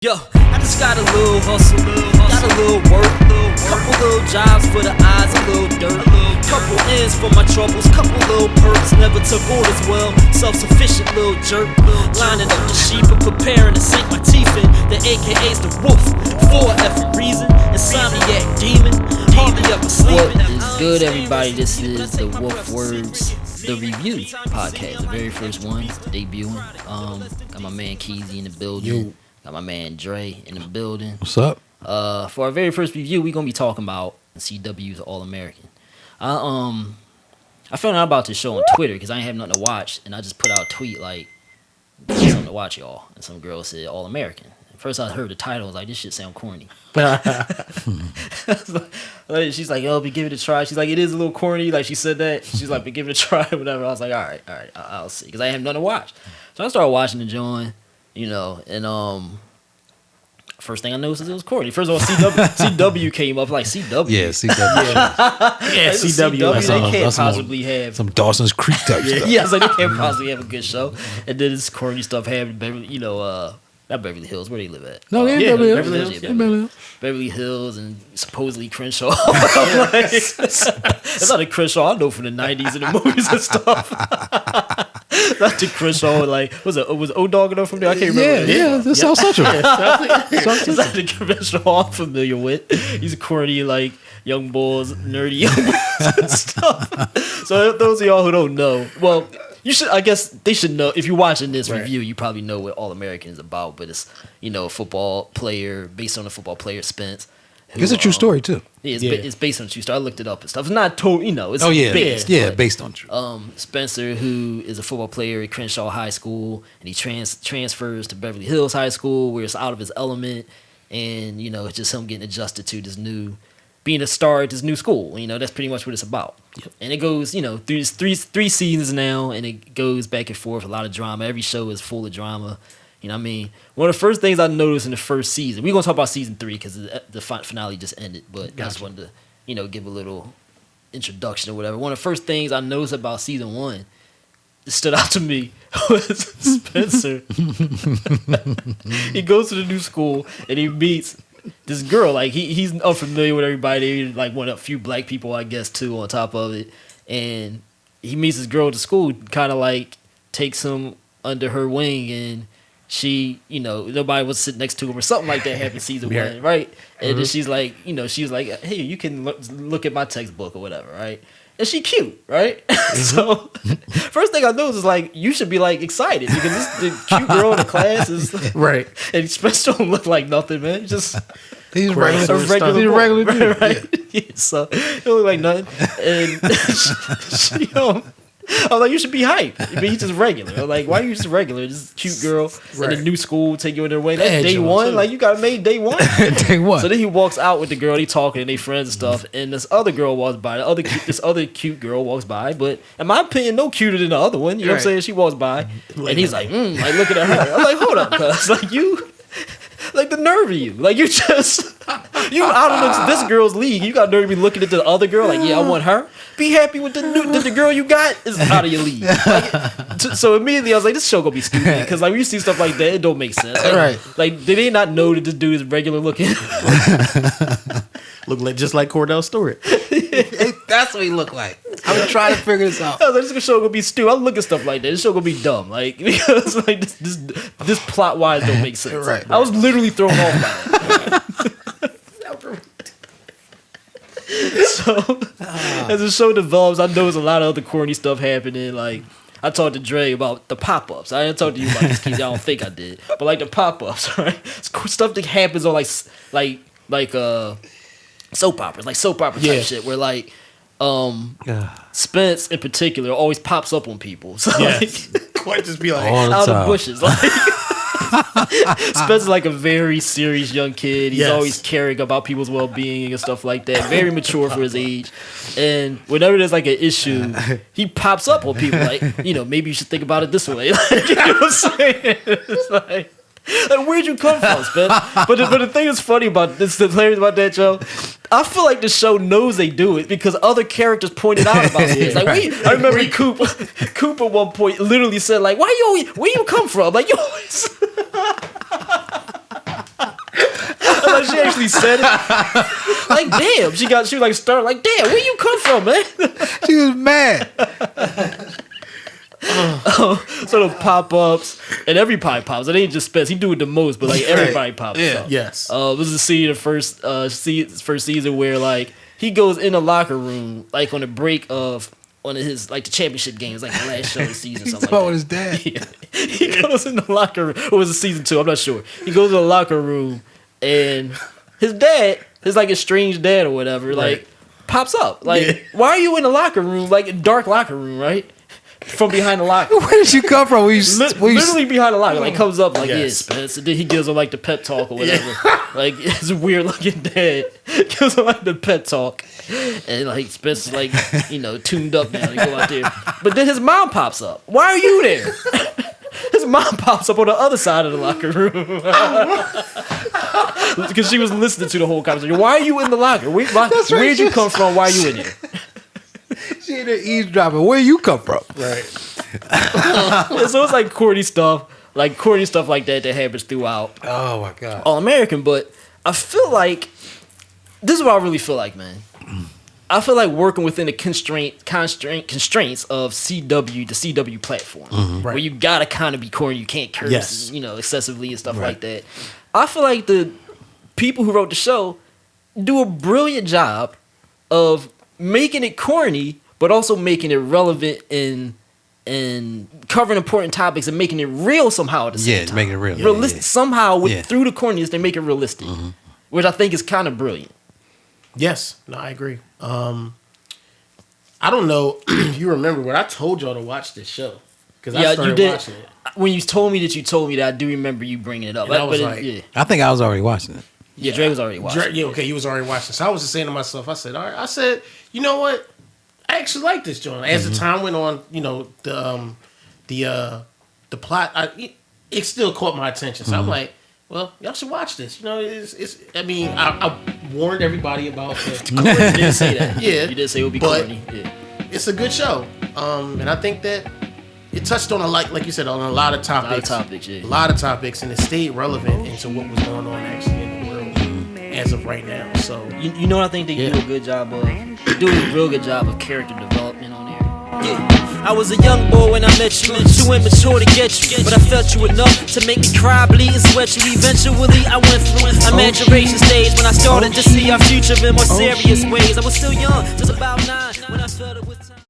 Yo, I just got a little hustle, got a little work, couple little jobs for the eyes, a little dirt, couple ends for my troubles, couple little perks, never took orders well, self-sufficient little jerk, lining up the sheep and preparing to sink my teeth in, the AKA's the wolf, for a effing reason, insomniac demon, hardly ever sleeping. What is good, everybody? This is the WulfWords, the review podcast, the very first one, debuting. Got my man Keazy in the building. Got my man Dre in the building. What's up? For our very first review, we're gonna be talking about CW's All-American. I found out about this show on Twitter because I ain't have nothing to watch, and I just put out a tweet like, something to watch, y'all. And some girl said All-American. First I heard the title, I was like, this shit sound corny. She's like, yo, give it a try. She's like, it is a little corny. Like, she said that. She's like, but give it a try, whatever. I was like, all right, I'll see. Because I have nothing to watch. So I started watching the joint. You know, and first thing I noticed is it was corny. First of all, CW came up like CW. Yeah, CW. Yeah, CW. They can't possibly have some Dawson's Creek type stuff. Yeah, I was like, they can't possibly have a good show. And then this corny stuff happened. Beverly, not Beverly Hills. Where they live at? No, Beverly Hills. Hills. Beverly Hills and supposedly Crenshaw. Like, that's not a Crenshaw I know from the 90s and the movies and stuff. Not the Crenshaw, like, was O-Dog enough from there? I can't remember. Yeah, that's South Central. It's not the Crenshaw I'm familiar with. He's a corny, like, young boys, nerdy young boys and stuff. So those of y'all who don't know, well, I guess they should know. If you're watching this review, you probably know what All-American is about, but it's, a football player, based on a football player, Spence. It's a true story, too. Yeah, it's based on a true story. I looked it up and stuff. It's not total, it's based. Yeah, based on true. Spencer, who is a football player at Crenshaw High School, and he transfers to Beverly Hills High School, where it's out of his element, and, it's just him getting adjusted to this being a star at this new school. That's pretty much what it's about. Yep. And it goes, through three seasons now, and it goes back and forth, a lot of drama. Every show is full of drama. You know what I mean? One of the first things I noticed in the first season, we're going to talk about season 3 because the finale just ended, but I just wanted to, give a little introduction or whatever. One of the first things I noticed about season 1 that stood out to me was Spencer. He goes to the new school and he meets this girl. Like, he's unfamiliar with everybody, like one of a few black people, I guess, too, on top of it. And he meets this girl at the school, kind of like takes him under her wing, and she, nobody was sitting next to him or something like that happened season 1, right? And then she's like, hey, you can look at my textbook or whatever, right? And she cute, right? So first thing I noticed is like, you should be like excited because the cute girl in the class is right. And Spencer don't look like nothing, man. He's a regular dude. Right? Yeah, so he don't look like nothing. And she I was like, you should be hyped. But he's just regular. I was like, why are you just regular? This cute girl in a new school, take you in their way. That's day one. Like, you got it made day one. Day one. So then he walks out with the girl. They talking and they friends and stuff. And this other girl walks by. This other cute girl walks by. But in my opinion, no cuter than the other one. You know what I'm saying? She walks by. And he's like, like looking at her. I'm like, hold up, cuz. Like, like the nerve of you. Like, you out of this girl's league. You got nerve to be looking at the other girl. Like, yeah, I want her. Be happy with the girl you got is out of your league. Like, so immediately I was like, this show gonna be stupid because like when you see stuff like that, it don't make sense. Like, right? Like, did they not know that this dude is regular looking? Look like just like Cordell Stewart. That's what he looked like. I'm trying to figure this out. I was like, this show gonna be stupid. I look at stuff like that. This show gonna be dumb. Like, because like this plot wise don't make sense. Right. I was literally thrown off by that. So as the show develops, I know there's a lot of other corny stuff happening. Like, I talked to Dre about the pop-ups. I didn't talk to you about this, Keazy. I don't think I did. But like the pop-ups, right? It's stuff that happens on like soap operas, like soap opera type shit, where like Spence in particular always pops up on people. So like, quite just be like out of the bushes. Like, Spence is like a very serious young kid. He's always caring about people's well-being and stuff like that. Very mature for his age. And whenever there's like an issue, he pops up on people like, maybe you should think about it this way. Like, you know what I'm saying? It's like, where'd you come from, Spence? But the thing that's funny about this, the hilarious about that show, I feel like the show knows they do it because other characters pointed out about it. Like, I remember Coop at one point literally said like, where you come from? Like, you always Like, she actually said it. Like, damn. She was like startled. Like, damn, where you come from, man? She was mad. So the pop-ups, and everybody pops. It ain't just Spence. He do it the most, but like everybody pops up. Yes. This is a scene in the first season where like he goes in the locker room like on the break of one of his like the championship games, like the last show of the season. He's Something talking like with that. his dad. Yeah. He goes in the locker room. Or was it season 2? I'm not sure. He goes to the locker room and his dad, his like estranged dad or whatever, like pops up. Like, why are you in the locker room? Like a dark locker room, right? From behind the locker. Where did you come from? Literally behind the locker. Like comes up like, yeah, Spence. And then he gives him like the pep talk or whatever. Like it's a weird looking dad. Gives him like the pep talk. And like Spence is like, tuned up now to go out there. But then his mom pops up. Why are you there? His mom pops up on the other side of the locker room. Because she was listening to the whole conversation. Why are you in the locker? Where'd you come from? Why are you in here? She in there eavesdropping. Where you come from? Right. So it's like corny stuff like that happens throughout. Oh my god. All American, but I feel like this is what I really feel like, man. I feel like working within the constraints of CW, the CW platform, where you gotta kind of be corny, you can't curse, excessively and stuff like that. I feel like the people who wrote the show do a brilliant job of making it corny, but also making it relevant and covering important topics and making it real somehow at the same time. Making it real. Realistic. Somehow, through the corniness, they make it realistic, which I think is kind of brilliant. Yes. No, I agree. I don't know if you remember, but I told y'all to watch this show. Because I started watching it. When you told me that, I do remember you bringing it up. And I was like, I think I was already watching it. Yeah, Dre was already watching. He was already watching. So I was just saying to myself, I said, all right. You know what? I actually like this joint. As the time went on, the plot, it still caught my attention. So I'm like, well, y'all should watch this. I warned everybody about it. You didn't say that. Yeah. You did say it would be corny. Yeah. It's a good show. And I think that it touched on like you said, on a lot of topics. A lot of topics, and it stayed relevant into what was going on actually in the world as of right now. So you know what I think they do a good job of? They do a real good job of character development on there. Yeah, I was a young boy when I met you. Too immature to get you, but I felt you enough to make me cry, bleed, and sweat you. Eventually, I went through a maturation stage when I started to see our future in more serious ways. I was still young, just about 9 when I felt it was.